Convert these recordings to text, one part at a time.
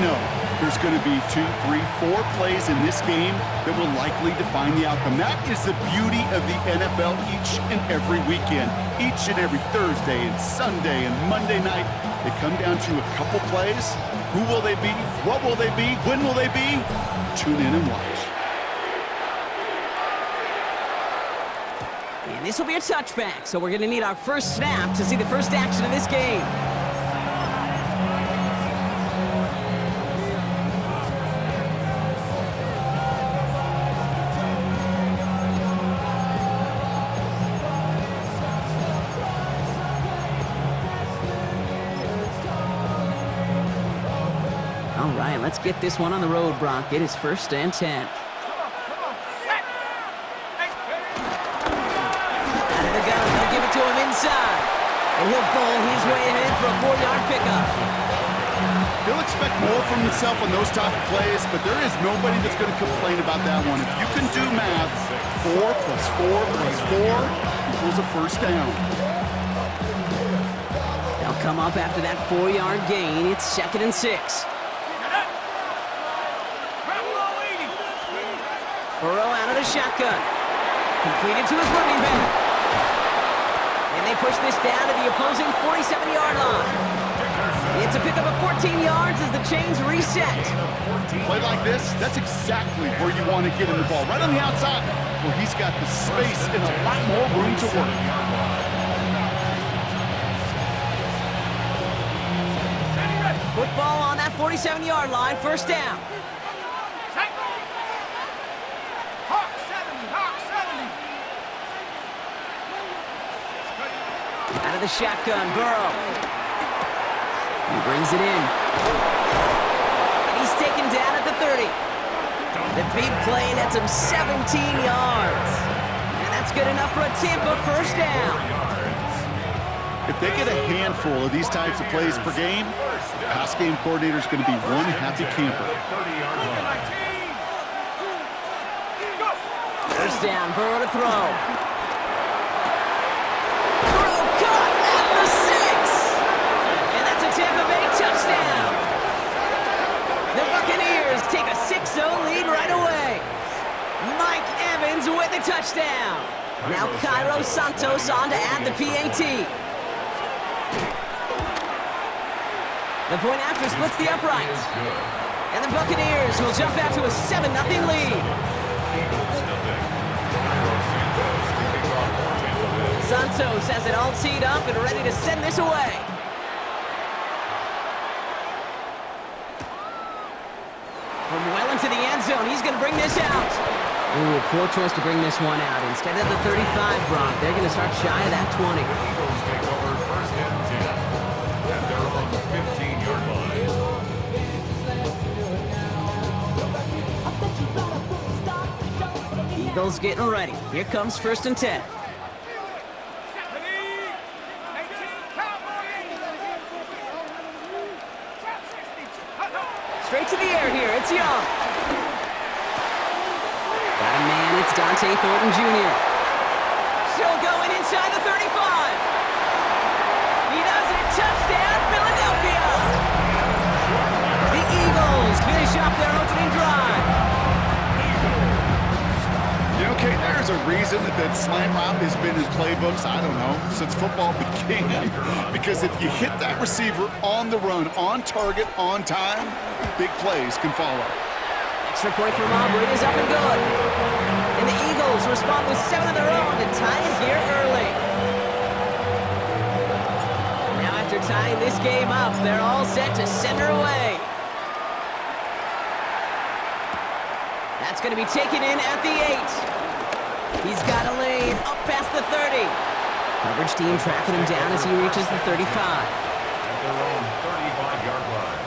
know there's going to be 2, 3, 4 plays in this game that will likely define the outcome. That is the beauty of the NFL each and every weekend. Each and every Thursday and Sunday and Monday night, they come down to a couple plays. Who will they be? What will they be? When will they be? Tune in and watch. And this will be a touchback, so we're going to need our first snap to see the first action of this game. All right, let's get this one on the road, Brock. It is 1st and 10. To him inside, and he'll bowl his way ahead for a 4-yard pickup. He'll expect more from himself on those type of plays, but there is nobody that's going to complain about that one. If you can do math, 4 plus 4 plus 4 equals a first down. They'll come up after that 4-yard gain. It's 2nd and 6. Burrow out of the shotgun. Completed to his running back. And they push this down to the opposing 47-yard line. It's a pickup of 14 yards as the chains reset. Play like this, that's exactly where you want to get him the ball. Right on the outside, where he's got the space and a lot more room to work. Football on that 47-yard line, 1st down. Out of the shotgun, Burrow. He brings it in. And he's taken down at the 30. The big play nets him 17 yards. And that's good enough for a Tampa 1st down. If they get a handful of these types of plays per game, the pass game coordinator is going to be one happy camper. 1st down, Burrow to throw. Tampa Bay touchdown. The Buccaneers take a 6-0 lead right away. Mike Evans with the touchdown. Now Cairo Santos on to add the PAT. The point after splits the uprights. And the Buccaneers will jump out to a 7-0 lead. Santos has it all teed up and ready to send this away. From well into the end zone, he's going to bring this out. Ooh, poor choice to bring this one out. Instead of the 35, Brock, they're going to start shy of that 20. Eagles take over 1st and 10. And they're on the 15-yard line. Eagles getting ready. Here comes 1st and 10. Straight to the air here, it's Young. Got a man, it's Dante Thornton Jr. Still going inside the 35. He does it, touchdown, Philadelphia. The Eagles finish off their opening drive. You know, Kate, there's a reason that slant route has been in playbooks, I don't know, since football began. Because if you hit that receiver on the run, on target, on time, big plays can follow. Extra point from Aubrey is up and good. And the Eagles respond with 7 of their own to tie it here early. Now after tying this game up, they're all set to send her away. That's going to be taken in at the 8. He's got a lane up past the 30. Coverage team tracking him down as he reaches the 35. At their own 35-yard line.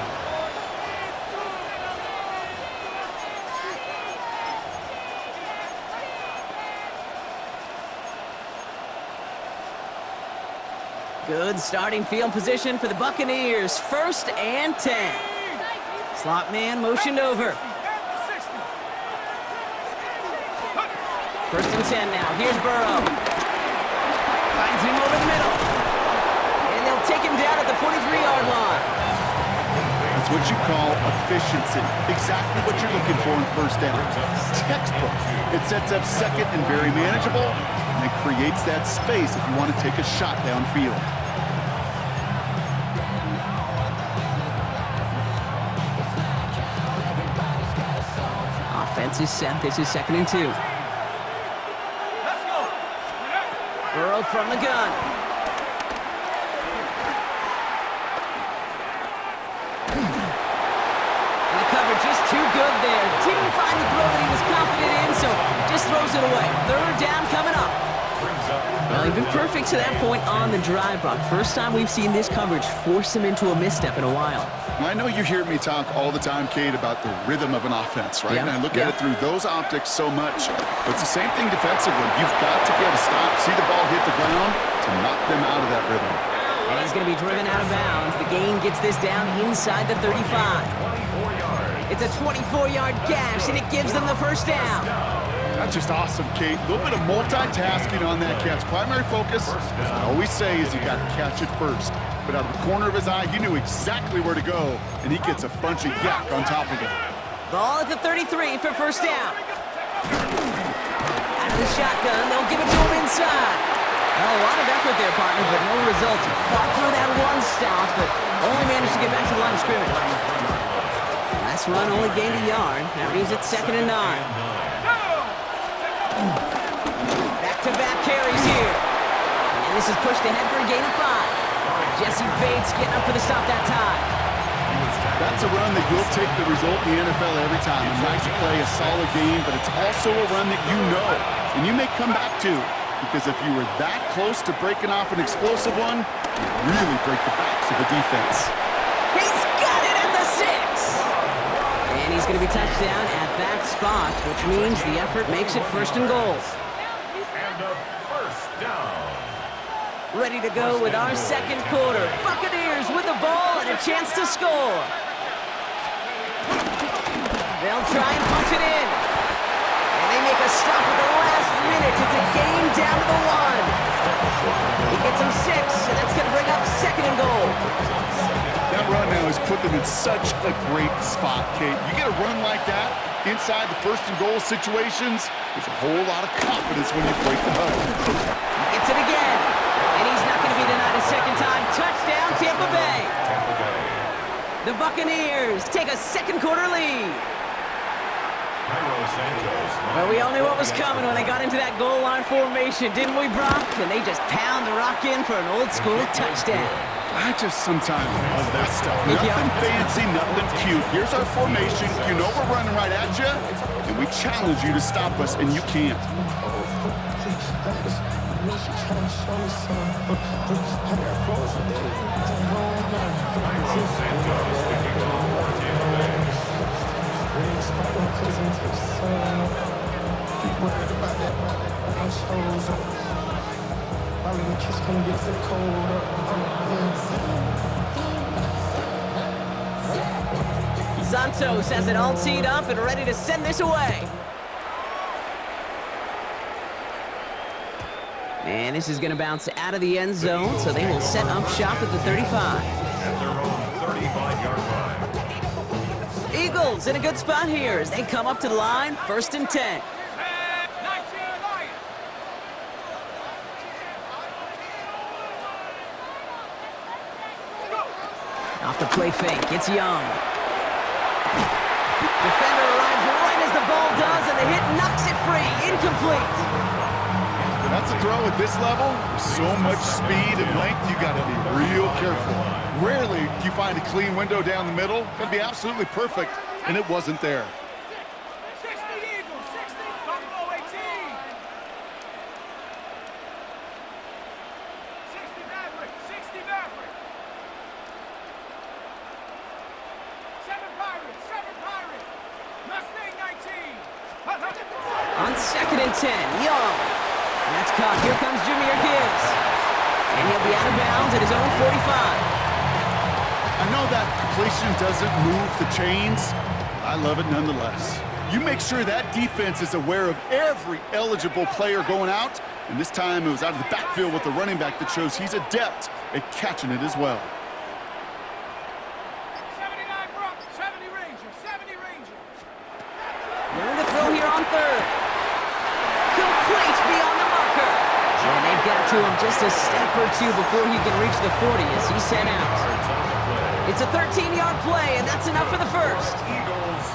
Good starting field position for the Buccaneers. 1st and 10. Slot man motioned over. 1st and 10 now. Here's Burrow. Finds him over the middle. And they'll take him down at the 43-yard line. It's what you call efficiency. Exactly what you're looking for in first down. Textbook. It sets up second and very manageable, and it creates that space if you want to take a shot downfield. Offense is set. This is 2nd and 2. Burrow from the gun. And the cover just too good there. Didn't find the throw that he was confident in, so just throws it away. 3rd down coming up. Well, he's been perfect to that point on the drive, Buck. First time we've seen this coverage force him into a misstep in a while. I know you hear me talk all the time, Kate, about the rhythm of an offense, right? Yeah. And I look at it through those optics so much. But it's the same thing defensively. You've got to get a stop, see the ball hit the ground to knock them out of that rhythm. And he's going to be driven out of bounds. The gain gets this down inside the 35. It's a 24-yard gash, and it gives them the first down. That's just awesome, Kate. A little bit of multitasking on that catch. Primary focus, as I always say, is you got to catch it first. But out of the corner of his eye, he knew exactly where to go, and he gets a bunch of yak on top of it. Ball at the 33 for first down. Out of the shotgun, they'll give it to him inside. Well, a lot of effort there, partner, but no results. He fought through that one stop, but only managed to get back to the line of scrimmage. Last run only gained a yard. That means it's 2nd and 9. Back-to-back carries here. And this is pushed ahead for a gain of 5. Jesse Bates getting up for the stop that time. That's a run that you'll take the result in the NFL every time. A nice play, a solid game, but it's also a run that you know, and you may come back to, because if you were that close to breaking off an explosive one, you really break the backs of the defense. He's got it at the 6. And he's going to be touchdown at that spot, which means the effort makes it 1st and goal. And a first down. Ready to go with our 2nd quarter. Buccaneers with the ball and a chance to score. They'll try and punch it in. And they make a stop at the last minute. It's a gain down to the 1. He gets him 6, and that's going to bring up 2nd and goal. That run now has put them in such a great spot, Kate. You get a run like that inside the 1st and goal situations, there's a whole lot of confidence when you break the huddle. He gets it again. And he's not going to be denied a 2nd time. Touchdown, Tampa Bay. The Buccaneers take a 2nd quarter lead. Well, we all knew what was coming when they got into that goal line formation, didn't we, Brock? And they just pound the rock in for an old-school touchdown. I just sometimes love that stuff. Nothing fancy, nothing cute. Here's our formation. You know we're running right at you, and we challenge you to stop us, and you can't. Santos has it all teed up and ready to send this away. And this is going to bounce out of the end zone, so they will set up shop at the 35. At their own 35-yard line. Eagles in a good spot here as they come up to the line, 1st and 10. Off the play fake, it's Young. Defender arrives right as the ball does, and the hit knocks it free. Incomplete. That's a throw at this level. With so much speed and length, you got to be real careful. Rarely do you find a clean window down the middle. It'd be absolutely perfect, and it wasn't there. 60 Eagles, 60 Buffalo 18. 60 Maverick, 60 Maverick. 7 Pirates, 7 Pirates. Mustang 19. On 2nd and 10, Young. And that's caught. Here comes Jameer Gibbs. And he'll be out of bounds at his own 45. I know that completion doesn't move the chains. I love it nonetheless. You make sure that defense is aware of every eligible player going out, and this time it was out of the backfield with the running back that shows he's adept at catching it as well. 79 to him just a step or two before he can reach the 40 as he's sent out. It's a 13-yard play, and that's enough for the first. Eagles,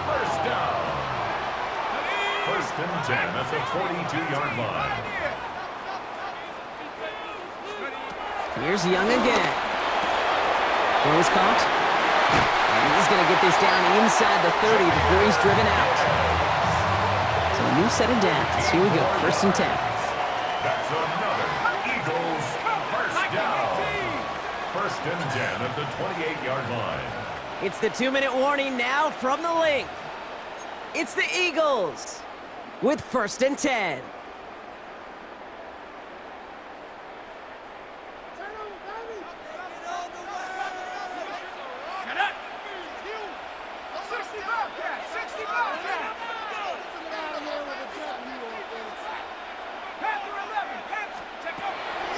first down. First and 10 at the 42-yard line. Here's Young again. Close caught. And he's going to get this down inside the 30 before he's driven out. So a new set of downs. Here we go, first and 10. That's another Eagles first down. First and 10 at the 28-yard line. It's the 2-minute warning now from the link. It's the Eagles with first and 10.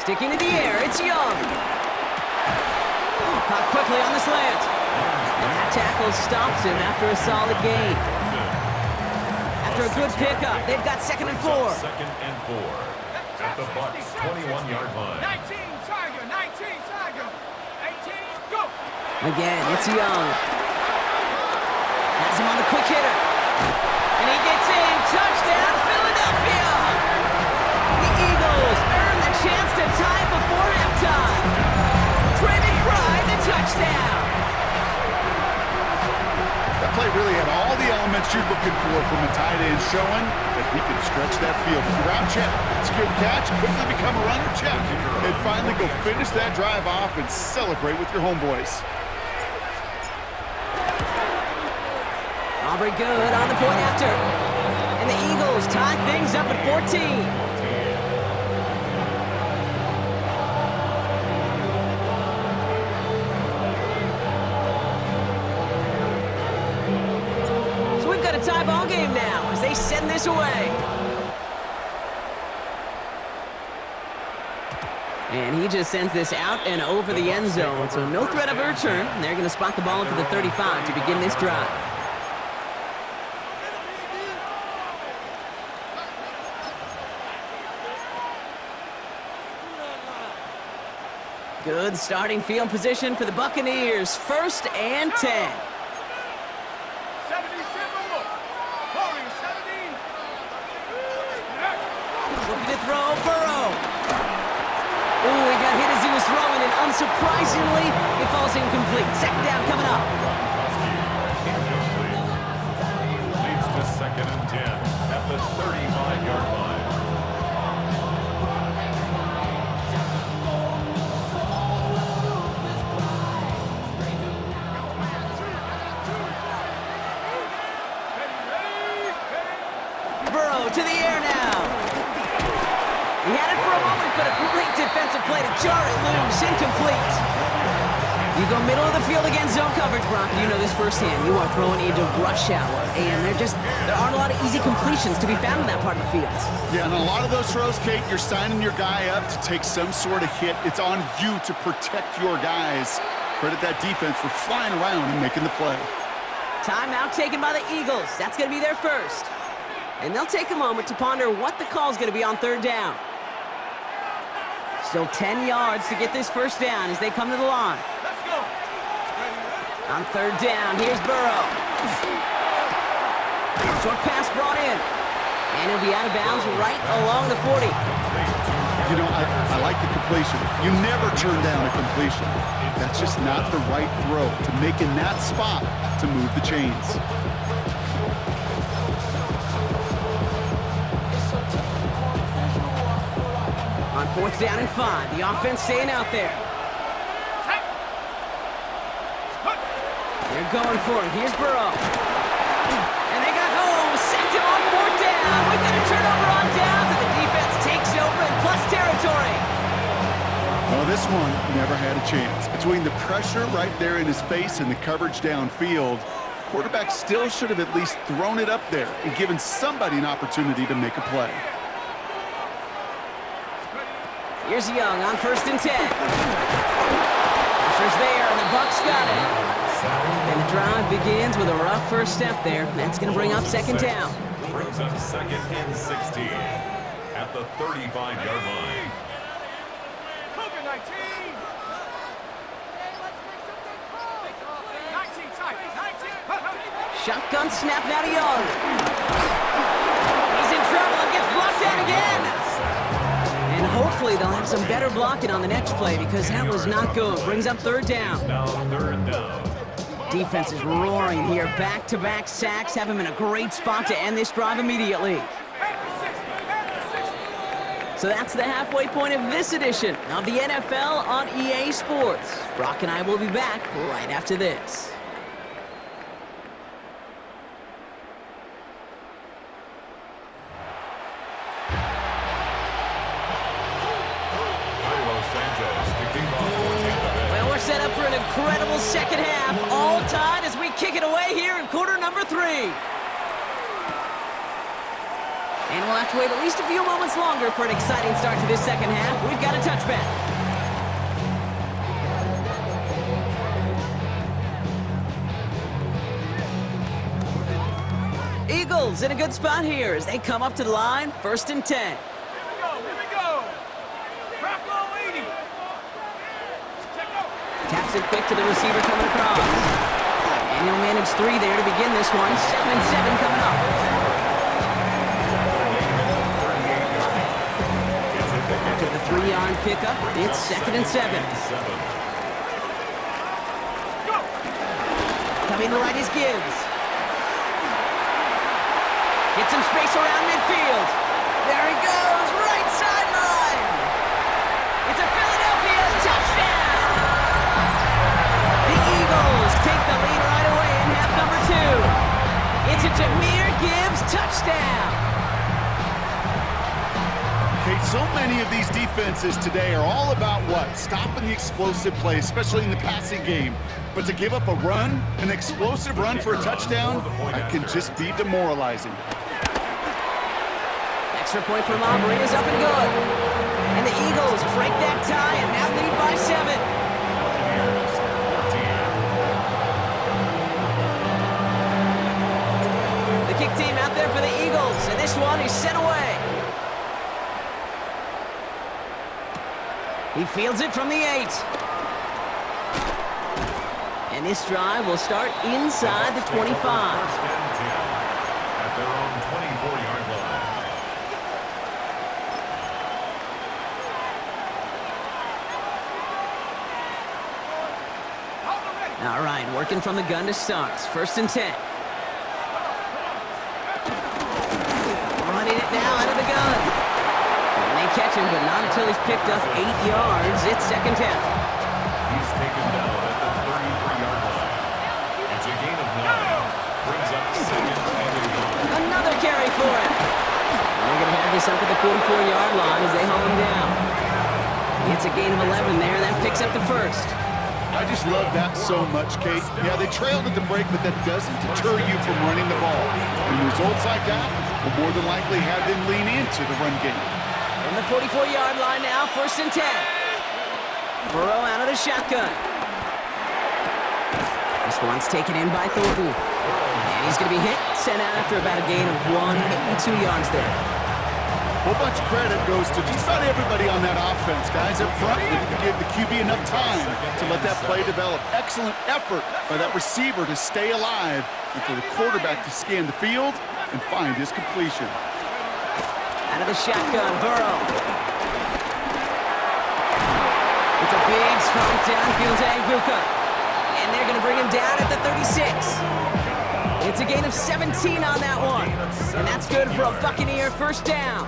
Sticking to the air, it's Young. Caught quickly on the slant. And that tackle stops him after a solid gain. After a good pickup, they've got second and 4. Second and 4 at the Bucs 21-yard line. 19, Tiger, 19, Tiger. 18, go. Again, it's Young. Has him on the quick hitter. And he gets in. Touchdown, Philadelphia! The Eagles earn the chance to tie before halftime. Draven Fry, the touchdown. That play really had all the elements you're looking for from a tight end, showing that he can stretch that field. With the route check, secure the catch, quickly become a runner check, and finally go finish that drive off and celebrate with your homeboys. Aubrey good on the point after. And the Eagles tie things up at 14. Tie ball game now as they send this away. And he just sends this out and over the end zone, so no threat of a return. They're going to spot the ball up to the 35 to begin this drive. Good starting field position for the Buccaneers. First and 10. Throw, Burrow. Ooh, he got hit as he was throwing, and unsurprisingly, it falls incomplete. Second down coming up. Incomplete. Leads to second and 10 at the 35-yard line. Burrow to the air now. He had it for a moment, but a great defensive play to jar it loose. Incomplete. You go middle of the field against zone coverage, Brock. You know this firsthand. You are throwing into rush hour, and there aren't a lot of easy completions to be found in that part of the field. Yeah, and a lot of those throws, Kate, you're signing your guy up to take some sort of hit. It's on you to protect your guys. Credit that defense for flying around and making the play. Timeout taken by the Eagles. That's going to be their first. And they'll take a moment to ponder what the call is going to be on third down. Still 10 yards to get this first down as they come to the line. Let's go. On third down, here's Burrow. Short pass brought in. And he'll be out of bounds right along the 40. You know, I like the completion. You never turn down a completion. That's just not the right throw to make in that spot to move the chains. On fourth down and 5, the offense staying out there. They're going for it. Here's Burrow. And they got home. Sacked him on fourth down. We've got a turnover on downs, and the defense takes over in plus territory. Well, this one never had a chance. Between the pressure right there in his face and the coverage downfield, quarterback still should have at least thrown it up there and given somebody an opportunity to make a play. Here's Young on first and 10. Pressure's there, and the Bucs got it. And the drive begins with a rough first step there. That's going to bring up second down. Brings up second and 16 at the 35-yard line. 19. 19 tight. 19. Shotgun snap now to Young. He's in trouble and gets blocked out again. And hopefully they'll have some better blocking on the next play because that was not good. Brings up third down. Now third down. Defense is roaring here. Back-to-back sacks have him in a great spot to end this drive immediately. So that's the halfway point of this edition of the NFL on EA Sports. Brock and I will be back right after this. Well, we're set up for an incredible second half. All tied as we kick it away here in quarter number 3. And we'll have to wait at least a few moments longer for an exciting start to this second half. We've got a touchback. Eagles in a good spot here as they come up to the line, 1st and 10. Here we go. Brocco 80. Check out. Taps it quick to the receiver coming across. And he'll manage 3 there to begin this one. 7 and 7 coming up. After the 3-yard pickup, it's 2nd and 7. Coming right is Gibbs. Gets some space around midfield. There he goes, right sideline. It's a Philadelphia touchdown. The Eagles take the lead right away in half number 2. It's a Jahmyr Gibbs touchdown. Okay, so many of these defenses today are all about what? Stopping the explosive play, especially in the passing game. But to give up a run, an explosive run for a touchdown, that can just be demoralizing. Extra point for Aubrey is up and good. And the Eagles break that tie and now lead by 7. The kick team out there for the Eagles, and this one is sent away. He fields it from the 8. And this drive will start inside the 25. At their own 24-yard line. All right, working from the gun to start. 1st and 10. Running it now out of the gun. And they catch him, but not until he's picked up 8 yards. It's 2nd down. He's taken down at the 33-yard line. It's a gain of 9. Brings up 2nd and 8. Another carry for him. And they're going to have this up at the 44-yard line as they haul him down. It's a gain of 11 there. That picks up the 1st. I just love that so much, Kate. Yeah, they trailed at the break, but that doesn't deter you from running the ball. And results like that will more than likely have them lean into the run game. On the 44-yard line now, 1st and 10. Burrow out of the shotgun. This one's taken in by Thornton. And he's going to be hit, sent out after about a gain of 1, maybe 2 yards there. A whole bunch of credit goes to just about everybody on that offense. Guys up front, they need to give the QB enough time to let that play develop. Excellent effort by that receiver to stay alive and for the quarterback to scan the field and find his completion. Out of the shotgun, Burrow. It's a big, strong downfield to Anguka. And they're going to bring him down at the 36. It's a gain of 17 on that one. And that's good for a Buccaneer 1st down.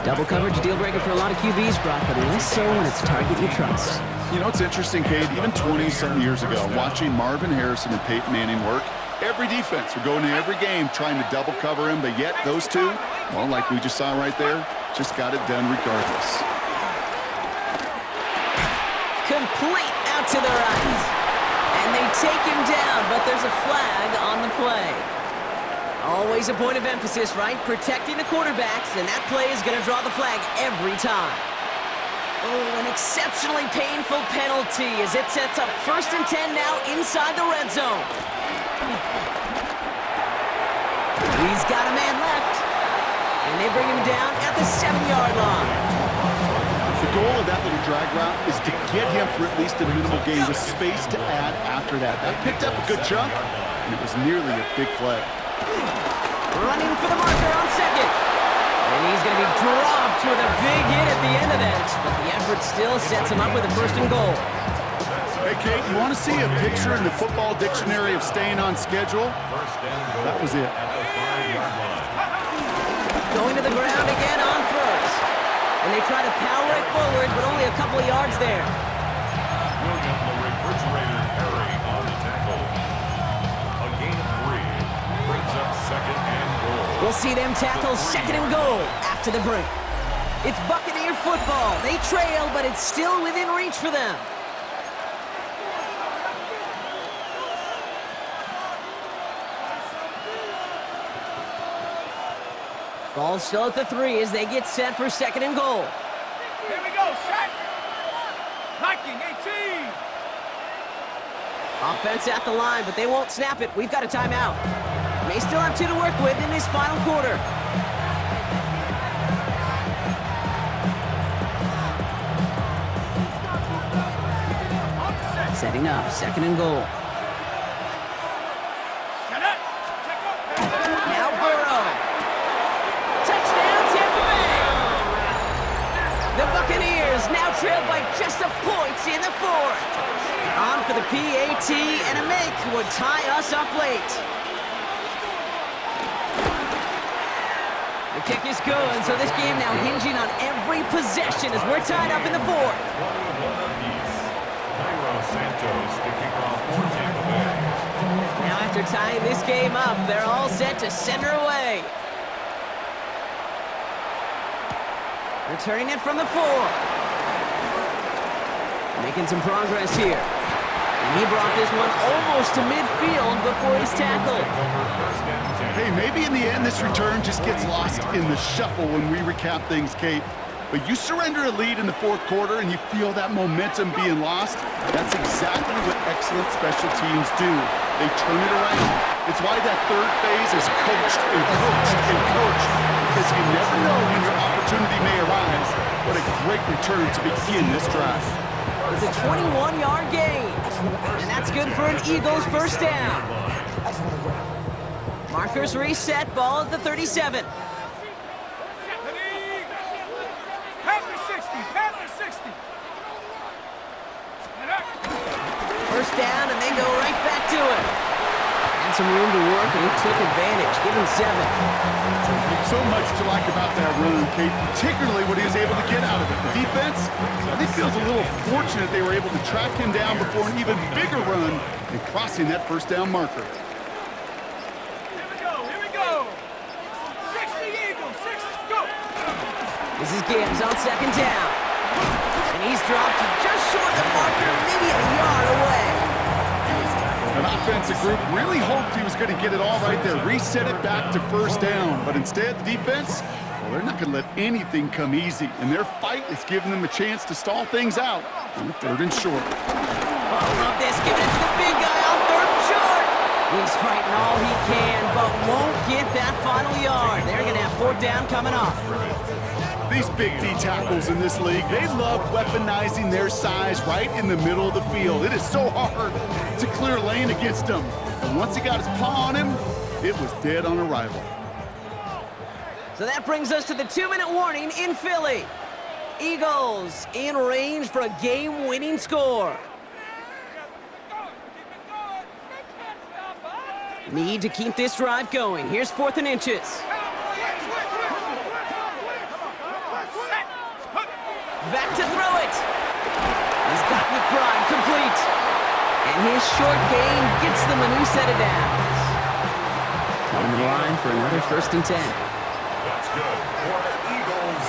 Double coverage deal breaker for a lot of QBs, Brock, but less so when it's a target you trust. You know, it's interesting, Kate, even 20-something years ago, watching Marvin Harrison and Peyton Manning work, every defense would go into every game trying to double cover him, but yet those two, well, like we just saw right there, just got it done regardless. Complete out to the right. And they take him down, but there's a flag on the play. Always a point of emphasis, right? Protecting the quarterbacks, and that play is going to draw the flag every time. Oh, an exceptionally painful penalty as it sets up 1st and 10 now inside the red zone. He's got a man left, and they bring him down at the 7-yard line. The goal of that little drag route is to get him for at least a minimal gain with space to add after that. That picked up a good chunk, and it was nearly a big play. Running for the marker on second. And he's going to be dropped with a big hit at the end of that. But the effort still sets him up with a first and goal. Hey, Kate, you want to see a picture in the football dictionary of staying on schedule? That was it. Going to the ground again on first. And they try to power it forward, but only a couple of yards there. William the Refrigerator Perry on the tackle. A gain of 3 brings up second and goal. We'll see them tackle second and goal after the break. It's Buccaneer football. They trail, but it's still within reach for them. Ball still at the 3 as they get set for second and goal. Here we go, set. Hiking 18. Offense at the line, but they won't snap it. We've got a timeout. May still have 2 to work with in this final quarter. Setting up, second and goal. Set up. Check up. Now Burrow. Touchdown, Tampa Bay. The Buccaneers now trail by just a point in the 4th. On for the PAT, and a make would tie us up late. The kick is good, so this game now hinging on every possession as we're tied up in the 4th. Santos to kick off for Tampa Bay. Now after tying this game up, they're all set to send her away. Returning it from the 4. Making some progress here. And he brought this one almost to midfield before he's tackled. Hey, maybe in the end this return just gets lost in the shuffle when we recap things, Kate. But you surrender a lead in the 4th quarter and you feel that momentum being lost. That's exactly what excellent special teams do. They turn it around. It's why that 3rd phase is coached and coached and coached, because you never know when your opportunity may arise. What a great return to begin this drive. It's a 21-yard gain, and that's good for an Eagles first down. Markers reset, ball at the 37. First down, and they go right back to it. Had some room to work, and he took advantage, giving 7. So much to like about that run, Kate, particularly what he was able to get out of it. The defense, I think, feels a little fortunate they were able to track him down before an even bigger run and crossing that first down marker. Here we go. 60 Eagles, 60, go. This is Gibbs on second down. And he's dropped just short of the marker, maybe a yard away. An offensive group really hoped he was going to get it all right there, reset it back to first down. But instead, the defense, well, they're not going to let anything come easy. And their fight is giving them a chance to stall things out on the 3rd and short. Oh, love this, giving it to the big guy on 3rd and short. He's fighting all he can, but won't get that final yard. They're going to have 4th down coming up. These big D tackles in this league, they love weaponizing their size right in the middle of the field. It is so hard to clear lane against them. And once he got his paw on him, it was dead on arrival. So that brings us to the 2-minute warning in Philly. Eagles in range for a game-winning score. Need to keep this drive going. Here's 4th and inches. Back to throw it. He's got McBride complete. And his short gain gets them a new set of downs. Coming to the line for another 1st and 10. That's good for the Eagles.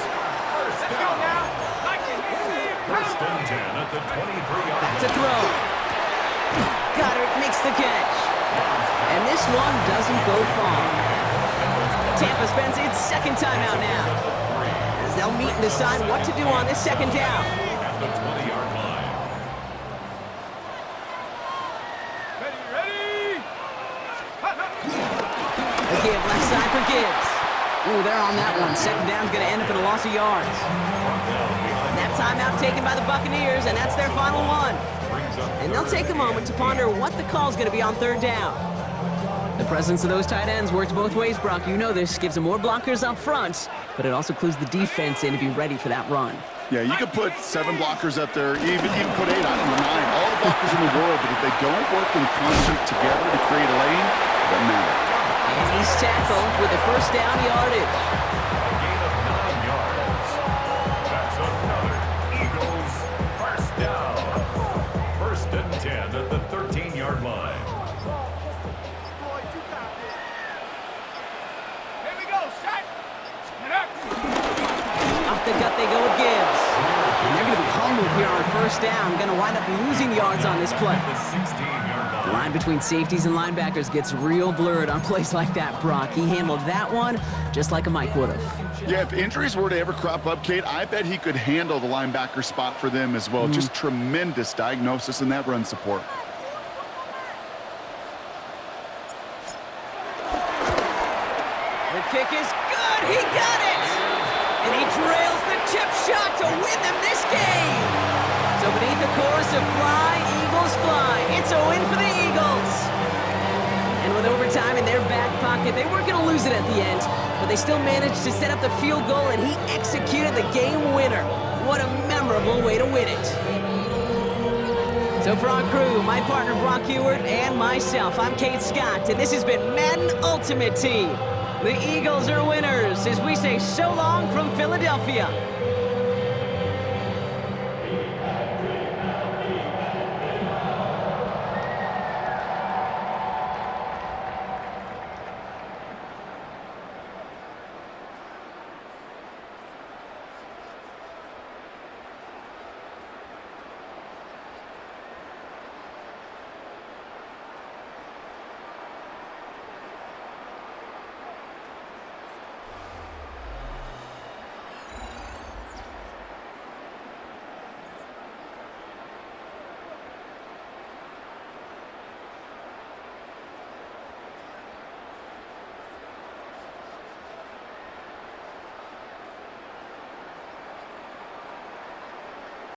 First down. First and 10 at the 23-yard Back to throw. Goddard makes the catch. And this one doesn't go far. Tampa spends its 2nd timeout now. They'll meet and decide what to do on this 2nd down. At the 20-yard line. Ready. Again, left side for Gibbs. Ooh, they're on that one. 2nd down's going to end up in a loss of yards. And that timeout taken by the Buccaneers, and that's their final one. And they'll take a moment to ponder what the call's going to be on third down. The presence of those tight ends works both ways, Brock. You know this. Gives them more blockers up front, but it also clues the defense in to be ready for that run. Yeah, you could put 7 blockers up there, even put 8 on 9. All the blockers in the world, but if they don't work in concert together to create a lane, it doesn't matter. And he's tackled with a first down yardage. A gain of 9 yards. That's another Eagles first down. First and 10 at the 13-yard line. Here we go, set. Get up. Off the gut they go with Gibbs. And they're going to be humbled here on first down. Going to wind up losing yards on this play. The 16-yard line. The line between safeties and linebackers gets real blurred on plays like that, Brock. He handled that one just like a Mike would have. Yeah, if injuries were to ever crop up, Kate, I bet he could handle the linebacker spot for them as well. Just tremendous diagnosis in that run support. The kick is good. He got it. And he drills the chip shot to win them this game. So beneath the chorus of Fly, Eagles Fly, it's a win for the Eagles. And with overtime in their back pocket, they weren't going to lose it at the end, but they still managed to set up the field goal, and he executed the game winner. What a memorable way to win it. So for our crew, my partner Brock Ewert and myself, I'm Kate Scott, and this has been Madden Ultimate Team. The Eagles are winners as we say so long from Philadelphia.